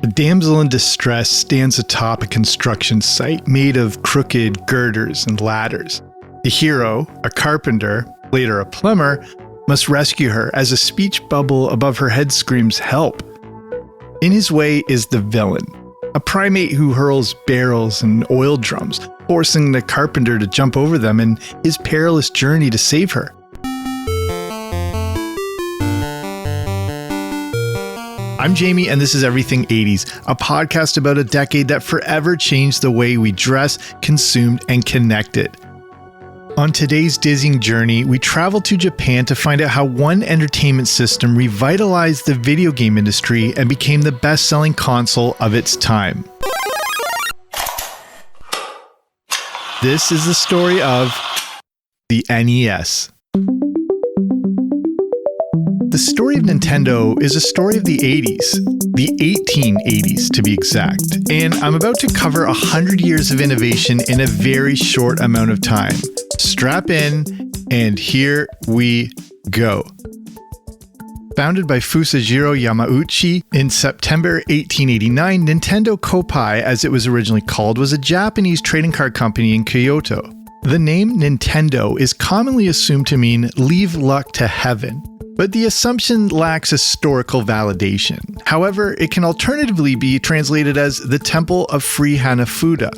A damsel in distress stands atop a construction site made of crooked girders and ladders. The hero, a carpenter, later a plumber, must rescue her as a speech bubble above her head screams, "Help!" In his way is the villain, a primate who hurls barrels and oil drums, forcing the carpenter to jump over them in his perilous journey to save her. I'm Jamie, and this is Everything 80s, a podcast about a decade that forever changed the way we dress, consumed, and connected. On today's dizzying journey, we travel to Japan to find out how one entertainment system revitalized the video game industry and became the best-selling console of its time. This is the story of the NES. The story of Nintendo is a story of the 80s, the 1880s to be exact, and I'm about to cover 100 years of innovation in a very short amount of time. Strap in, and here we go. Founded by Fusajiro Yamauchi in September 1889, Nintendo Koppai, as it was originally called, was a Japanese trading card company in Kyoto. The name Nintendo is commonly assumed to mean leave luck to heaven, but the assumption lacks historical validation. However, it can alternatively be translated as the Temple of Free Hanafuda.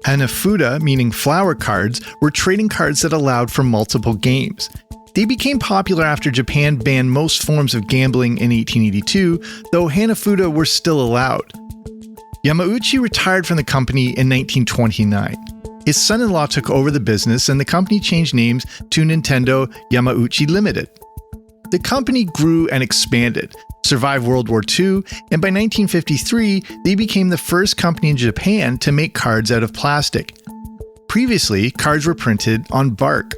Hanafuda, meaning flower cards, were trading cards that allowed for multiple games. They became popular after Japan banned most forms of gambling in 1882, though Hanafuda were still allowed. Yamauchi retired from the company in 1929. His son-in-law took over the business, and the company changed names to Nintendo Yamauchi Limited. The company grew and expanded, survived World War II, and by 1953, they became the first company in Japan to make cards out of plastic. Previously, cards were printed on bark.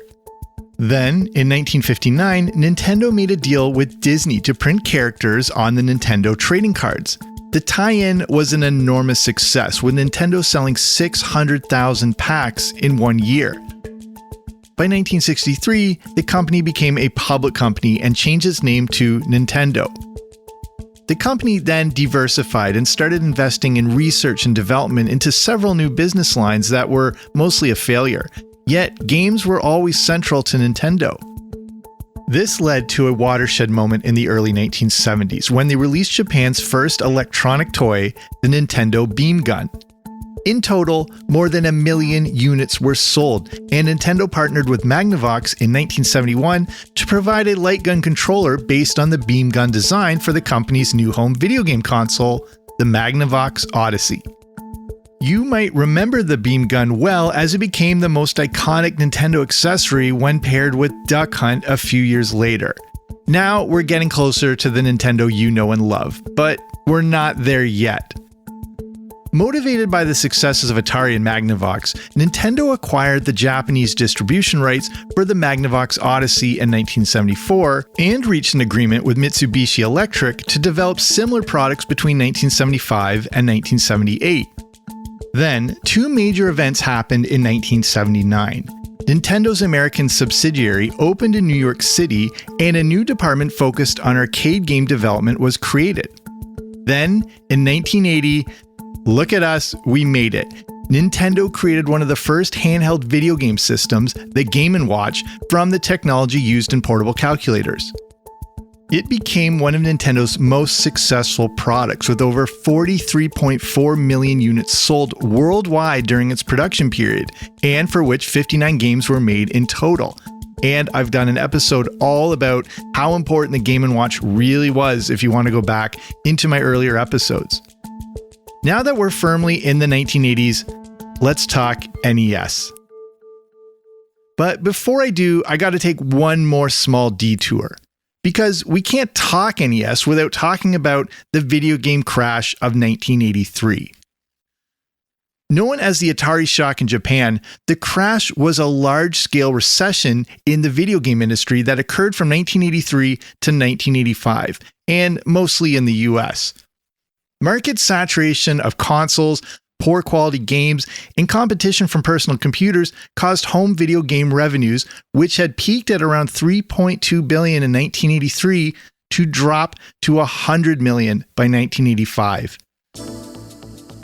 Then, in 1959, Nintendo made a deal with Disney to print characters on the Nintendo trading cards. The tie-in was an enormous success, with Nintendo selling 600,000 packs in 1 year. By 1963, the company became a public company and changed its name to Nintendo. The company then diversified and started investing in research and development into several new business lines that were mostly a failure, yet games were always central to Nintendo. This led to a watershed moment in the early 1970s when they released Japan's first electronic toy, the Nintendo Beam Gun. In total, more than 1 million units were sold, and Nintendo partnered with Magnavox in 1971 to provide a light gun controller based on the beam gun design for the company's new home video game console, the Magnavox Odyssey. You might remember the beam gun well, as it became the most iconic Nintendo accessory when paired with Duck Hunt a few years later. Now we're getting closer to the Nintendo you know and love, but we're not there yet. Motivated by the successes of Atari and Magnavox, Nintendo acquired the Japanese distribution rights for the Magnavox Odyssey in 1974 and reached an agreement with Mitsubishi Electric to develop similar products between 1975 and 1978. Then, two major events happened in 1979. Nintendo's American subsidiary opened in New York City, and a new department focused on arcade game development was created. Then, in 1980, look at us, we made it. Nintendo created one of the first handheld video game systems, the Game & Watch, from the technology used in portable calculators. It became one of Nintendo's most successful products, with over 43.4 million units sold worldwide during its production period, and for which 59 games were made in total. And I've done an episode all about how important the Game & Watch really was if you want to go back into my earlier episodes. Now that we're firmly in the 1980s, let's talk NES. But before I do, I gotta take one more small detour. Because we can't talk NES without talking about the video game crash of 1983. Known as the Atari shock in Japan, the crash was a large-scale recession in the video game industry that occurred from 1983 to 1985, and mostly in the US. Market saturation of consoles, poor quality games, and competition from personal computers caused home video game revenues, which had peaked at around $3.2 billion in 1983, to drop to $100 million by 1985.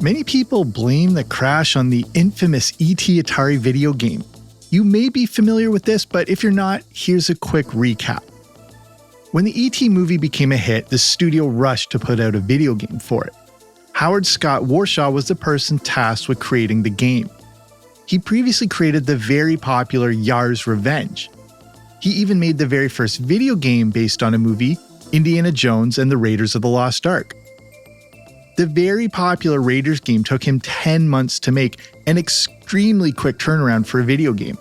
Many people blame the crash on the infamous E.T. Atari video game. You may be familiar with this, but if you're not, here's a quick recap. When the E.T. movie became a hit, the studio rushed to put out a video game for it. Howard Scott Warshaw was the person tasked with creating the game. He previously created the very popular Yars' Revenge. He even made the very first video game based on a movie, Indiana Jones and the Raiders of the Lost Ark. The very popular Raiders game took him 10 months to make, an extremely quick turnaround for a video game.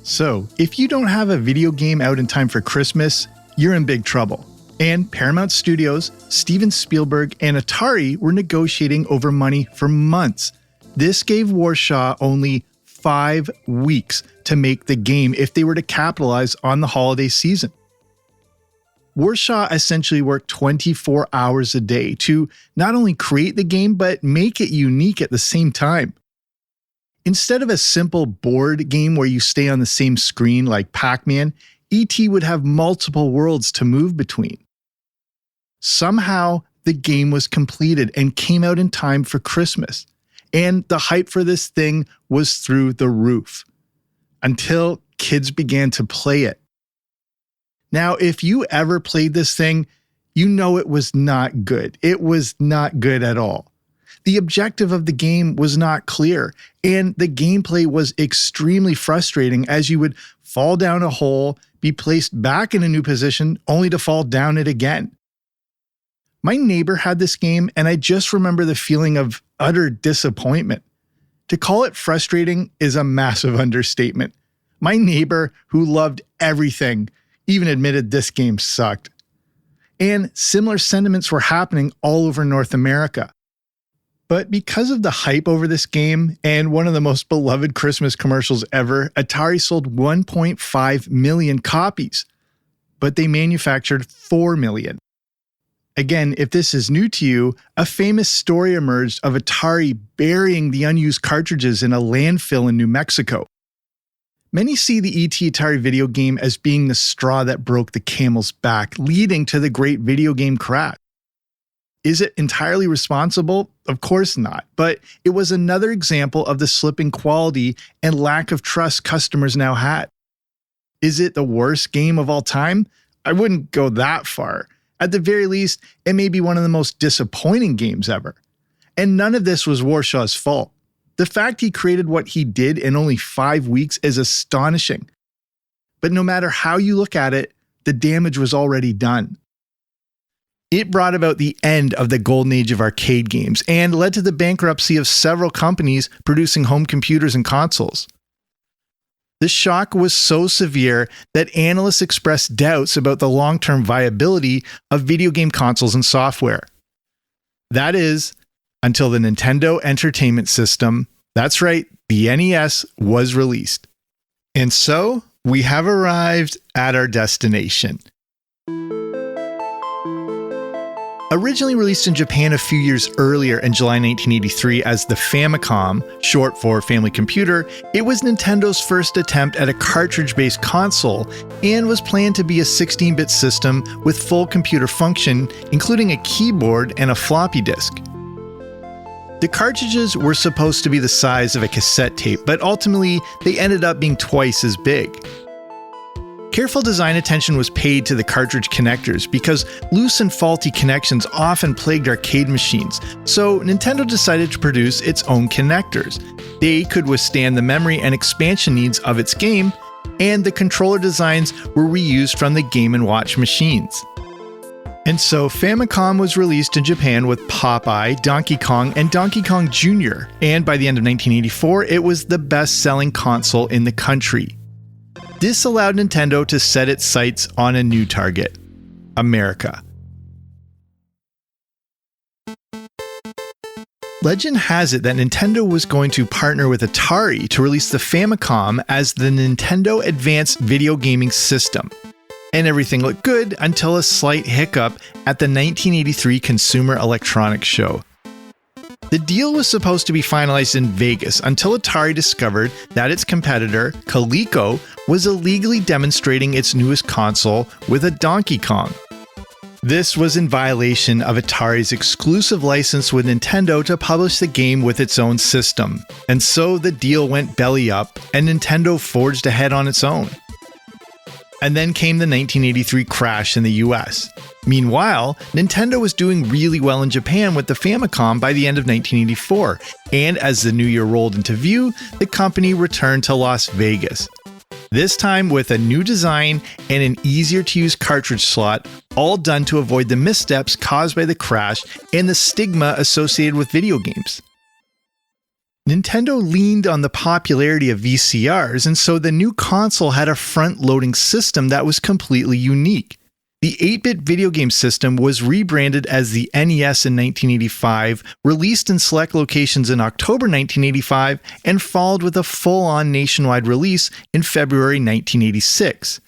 So, if you don't have a video game out in time for Christmas, you're in big trouble. And Paramount Studios, Steven Spielberg, and Atari were negotiating over money for months. This gave Warshaw only 5 weeks to make the game if they were to capitalize on the holiday season. Warshaw essentially worked 24 hours a day to not only create the game, but make it unique at the same time. Instead of a simple board game where you stay on the same screen like Pac-Man, E.T. would have multiple worlds to move between. Somehow, the game was completed and came out in time for Christmas, and the hype for this thing was through the roof, until kids began to play it. Now, if you ever played this thing, you know it was not good. It was not good at all. The objective of the game was not clear, and the gameplay was extremely frustrating as you would fall down a hole, be placed back in a new position, only to fall down it again. My neighbor had this game, and I just remember the feeling of utter disappointment. To call it frustrating is a massive understatement. My neighbor, who loved everything, even admitted this game sucked. And similar sentiments were happening all over North America. But because of the hype over this game and one of the most beloved Christmas commercials ever, Atari sold 1.5 million copies, but they manufactured 4 million. Again, if this is new to you, a famous story emerged of Atari burying the unused cartridges in a landfill in New Mexico. Many see the E.T. Atari video game as being the straw that broke the camel's back, leading to the great video game crash. Is it entirely responsible? Of course not, but it was another example of the slipping quality and lack of trust customers now had. Is it the worst game of all time? I wouldn't go that far. At the very least, it may be one of the most disappointing games ever. And none of this was Warshaw's fault. The fact he created what he did in only 5 weeks is astonishing. But no matter how you look at it, the damage was already done. It brought about the end of the golden age of arcade games and led to the bankruptcy of several companies producing home computers and consoles. The shock was so severe that analysts expressed doubts about the long-term viability of video game consoles and software. That is, until the Nintendo Entertainment System, that's right, the NES, was released. And so, we have arrived at our destination. Originally released in Japan a few years earlier in July 1983 as the Famicom, short for Family Computer, it was Nintendo's first attempt at a cartridge-based console and was planned to be a 16-bit system with full computer function, including a keyboard and a floppy disk. The cartridges were supposed to be the size of a cassette tape, but ultimately they ended up being twice as big. Careful design attention was paid to the cartridge connectors because loose and faulty connections often plagued arcade machines, so Nintendo decided to produce its own connectors. They could withstand the memory and expansion needs of its game, and the controller designs were reused from the Game & Watch machines. And so Famicom was released in Japan with Popeye, Donkey Kong, and Donkey Kong Jr., and by the end of 1984, it was the best-selling console in the country. This allowed Nintendo to set its sights on a new target: America. Legend has it that Nintendo was going to partner with Atari to release the Famicom as the Nintendo Advanced Video Gaming System. And everything looked good until a slight hiccup at the 1983 Consumer Electronics Show. The deal was supposed to be finalized in Vegas until Atari discovered that its competitor, Coleco, was illegally demonstrating its newest console with a Donkey Kong. This was in violation of Atari's exclusive license with Nintendo to publish the game with its own system, and so the deal went belly up and Nintendo forged ahead on its own. And then came the 1983 crash in the US. Meanwhile, Nintendo was doing really well in Japan with the Famicom by the end of 1984, and as the new year rolled into view, the company returned to Las Vegas. This time with a new design and an easier to use cartridge slot, all done to avoid the missteps caused by the crash and the stigma associated with video games. Nintendo leaned on the popularity of VCRs, and so the new console had a front-loading system that was completely unique. The 8-bit video game system was rebranded as the NES in 1985, released in select locations in October 1985, and followed with a full-on nationwide release in February 1986.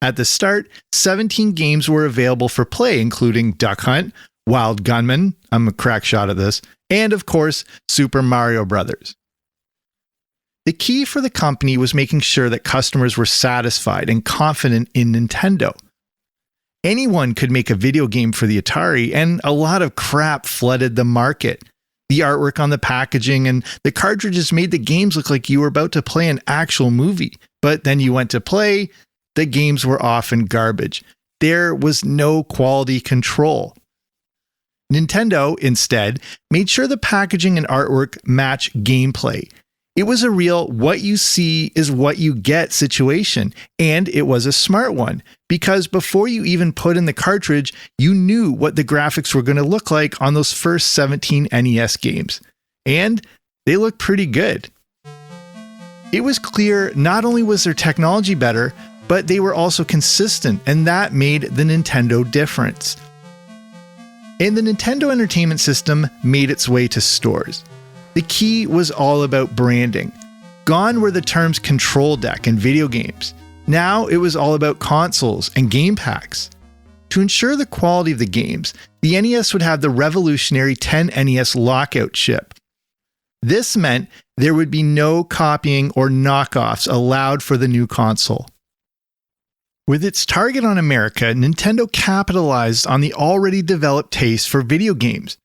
At the start, 17 games were available for play, including Duck Hunt, Wild Gunman, I'm a crack shot at this, and of course, Super Mario Bros. The key for the company was making sure that customers were satisfied and confident in Nintendo. Anyone could make a video game for the Atari, and a lot of crap flooded the market. The artwork on the packaging and the cartridges made the games look like you were about to play an actual movie, but then you went to play, the games were often garbage. There was no quality control. Nintendo, instead, made sure the packaging and artwork match gameplay. It was a real what you see is what you get situation, and it was a smart one, because before you even put in the cartridge, you knew what the graphics were going to look like on those first 17 NES games. And they looked pretty good. It was clear not only was their technology better, but they were also consistent, and that made the Nintendo difference. And the Nintendo Entertainment System made its way to stores. The key was all about branding. Gone were the terms control deck and video games. Now it was all about consoles and game packs. To ensure the quality of the games, the NES would have the revolutionary 10NES Lockout chip. This meant there would be no copying or knockoffs allowed for the new console. With its target on America, Nintendo capitalized on the already developed taste for video games.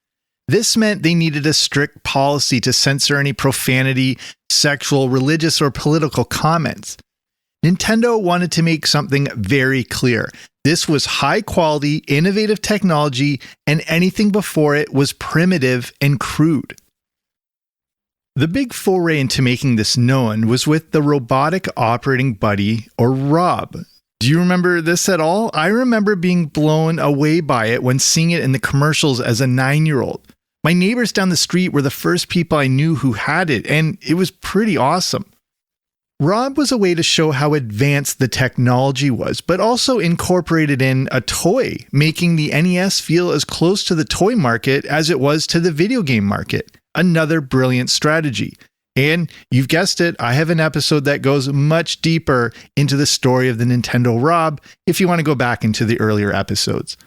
This meant they needed a strict policy to censor any profanity, sexual, religious, or political comments. Nintendo wanted to make something very clear. This was high-quality, innovative technology, and anything before it was primitive and crude. The big foray into making this known was with the Robotic Operating Buddy, or ROB. Do you remember this at all? I remember being blown away by it when seeing it in the commercials as a 9-year-old. My neighbors down the street were the first people I knew who had it, and it was pretty awesome. ROB was a way to show how advanced the technology was, but also incorporated in a toy, making the NES feel as close to the toy market as it was to the video game market. Another brilliant strategy. And you've guessed it, I have an episode that goes much deeper into the story of the Nintendo ROB if you want to go back into the earlier episodes.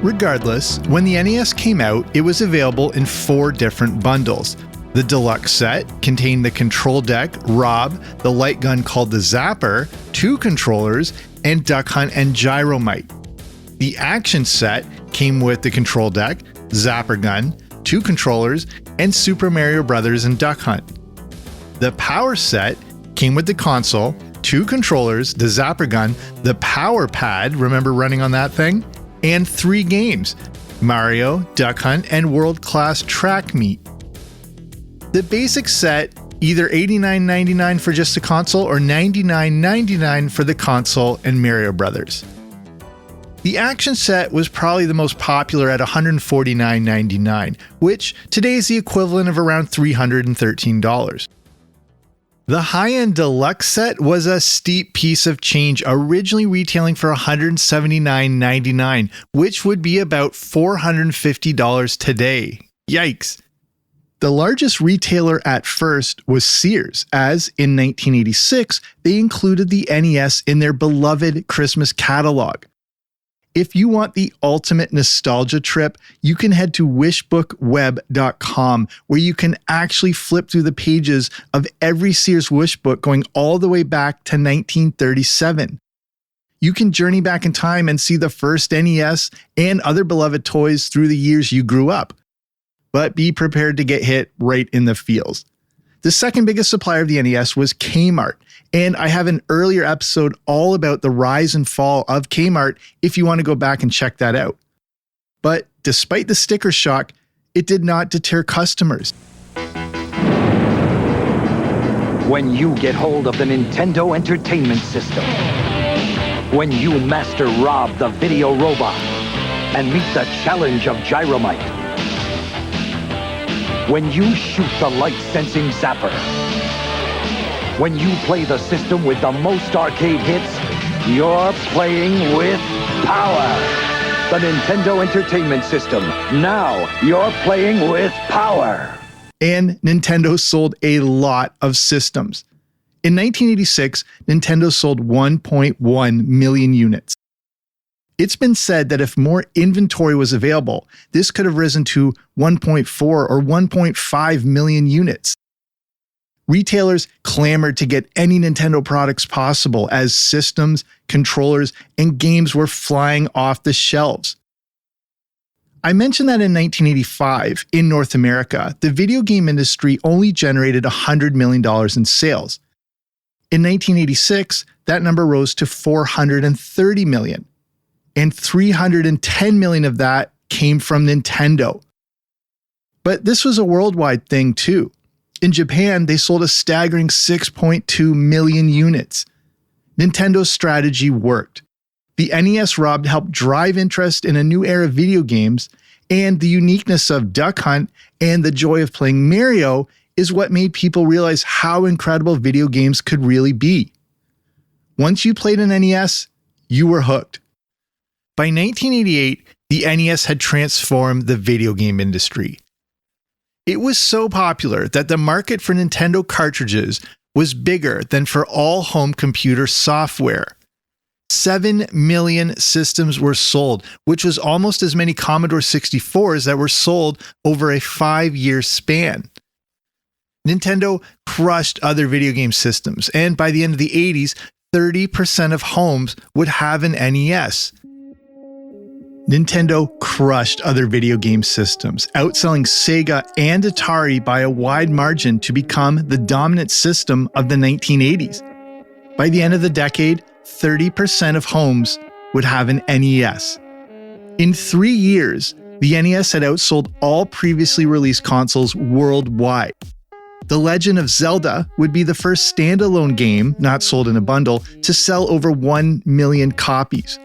Regardless, when the NES came out, it was available in 4 different bundles. The deluxe set contained the control deck, ROB, the light gun called the Zapper, 2 controllers, and Duck Hunt and Gyromite. The action set came with the control deck, Zapper gun, 2 controllers, and Super Mario Bros. And Duck Hunt. The power set came with the console, 2 controllers, the Zapper gun, the power pad, remember running on that thing? And 3 games, Mario, Duck Hunt, and World Class Track Meet. The basic set, either $89.99 for just the console or $99.99 for the console and Mario Brothers. The action set was probably the most popular at $149.99, which today is the equivalent of around $313. The high-end deluxe set was a steep piece of change, originally retailing for $179.99, which would be about $450 today. Yikes. The largest retailer at first was Sears, as in 1986, they included the NES in their beloved Christmas catalog. If you want the ultimate nostalgia trip, you can head to wishbookweb.com, where you can actually flip through the pages of every Sears wish book going all the way back to 1937. You can journey back in time and see the first NES and other beloved toys through the years you grew up. But be prepared to get hit right in the feels. The second biggest supplier of the NES was Kmart, and I have an earlier episode all about the rise and fall of Kmart if you want to go back and check that out. But despite the sticker shock, it did not deter customers. When you get hold of the Nintendo Entertainment System, when you master Rob the Video Robot and meet the challenge of Gyromite, when you shoot the light-sensing Zapper, when you play the system with the most arcade hits, you're playing with power. The Nintendo Entertainment System. Now you're playing with power. And Nintendo sold a lot of systems. In 1986, Nintendo sold 1.1 million units. It's been said that if more inventory was available, this could have risen to 1.4 or 1.5 million units. Retailers clamored to get any Nintendo products possible as systems, controllers, and games were flying off the shelves. I mentioned that in 1985, in North America, the video game industry only generated $100 million in sales. In 1986, that number rose to $430 million, and $310 million of that came from Nintendo. But this was a worldwide thing too. In Japan, they sold a staggering 6.2 million units. Nintendo's strategy worked. The NES Rob helped drive interest in a new era of video games, and the uniqueness of Duck Hunt and the joy of playing Mario is what made people realize how incredible video games could really be. Once you played an NES, you were hooked. By 1988, the NES had transformed the video game industry. It was so popular that the market for Nintendo cartridges was bigger than for all home computer software. 7 million systems were sold, which was almost as many Commodore 64s that were sold over a 5-year span. Nintendo crushed other video game systems, and by the end of the 80s, 30% of homes would have an NES. Nintendo crushed other video game systems, outselling Sega and Atari by a wide margin to become the dominant system of the 1980s. By the end of the decade, 30% of homes would have an NES. In 3 years, the NES had outsold all previously released consoles worldwide. The Legend of Zelda would be the first standalone game, not sold in a bundle, to sell over 1 million copies.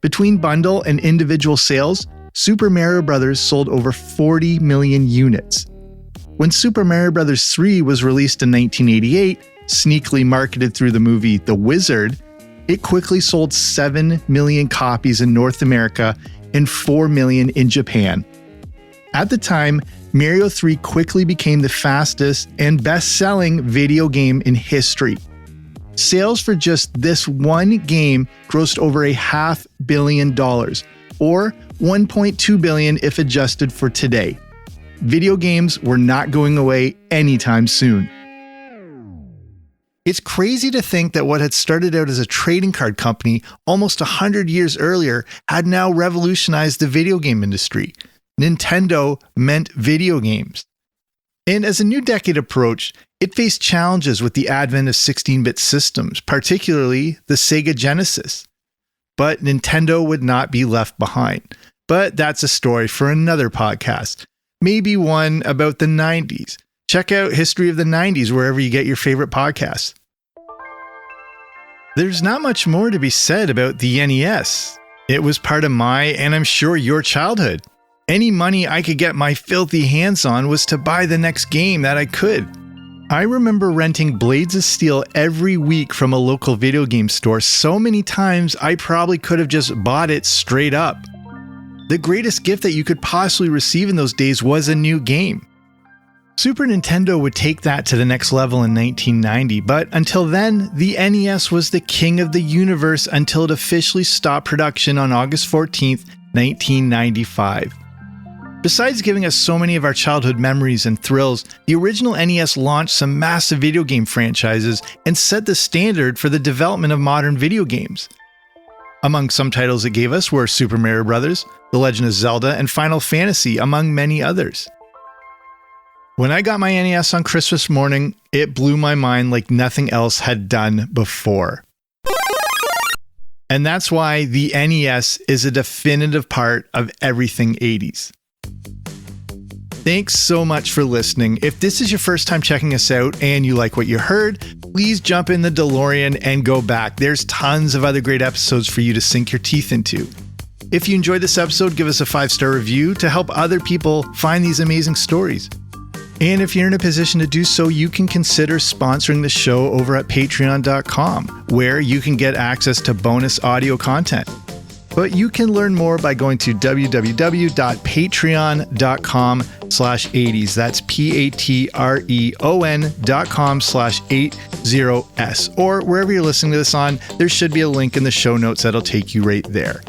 Between bundle and individual sales, Super Mario Bros. Sold over 40 million units. When Super Mario Bros. 3 was released in 1988, sneakily marketed through the movie The Wizard, it quickly sold 7 million copies in North America and 4 million in Japan. At the time, Mario 3 quickly became the fastest and best-selling video game in history. Sales for just this one game grossed over $500 million, or $1.2 billion if adjusted for today. Video games were not going away anytime soon. It's crazy to think that what had started out as a trading card company almost 100 years earlier had now revolutionized the video game industry. Nintendo meant video games. And as a new decade approached, it faced challenges with the advent of 16-bit systems, particularly the Sega Genesis. But Nintendo would not be left behind. But that's a story for another podcast. Maybe one about the 90s. Check out History of the 90s wherever you get your favorite podcasts. There's not much more to be said about the NES. It was part of my, and I'm sure your childhood. Any money I could get my filthy hands on was to buy the next game that I could. I remember renting Blades of Steel every week from a local video game store so many times I probably could have just bought it straight up. The greatest gift that you could possibly receive in those days was a new game. Super Nintendo would take that to the next level in 1990, but until then, the NES was the king of the universe until it officially stopped production on August 14th, 1995. Besides giving us so many of our childhood memories and thrills, the original NES launched some massive video game franchises and set the standard for the development of modern video games. Among some titles it gave us were Super Mario Bros., The Legend of Zelda, and Final Fantasy, among many others. When I got my NES on Christmas morning, it blew my mind like nothing else had done before. And that's why the NES is a definitive part of everything 80s. Thanks so much for listening. If this is your first time checking us out and you like what you heard, please jump in the DeLorean and go back. There's tons of other great episodes for you to sink your teeth into. If you enjoyed this episode, give us a 5-star review to help other people find these amazing stories. And if you're in a position to do so, you can consider sponsoring the show over at patreon.com, where you can get access to bonus audio content. But you can learn more by going to www.patreon.com/80s. That's patreon.com/80s. Or wherever you're listening to this on, there should be a link in the show notes that'll take you right there.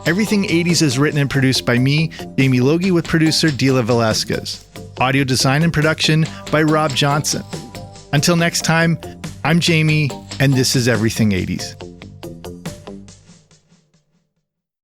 Everything 80s is written and produced by me, Jamie Logie, with producer Dila Velasquez. Audio design and production by Rob Johnson. Until next time, I'm Jamie, and this is Everything 80s.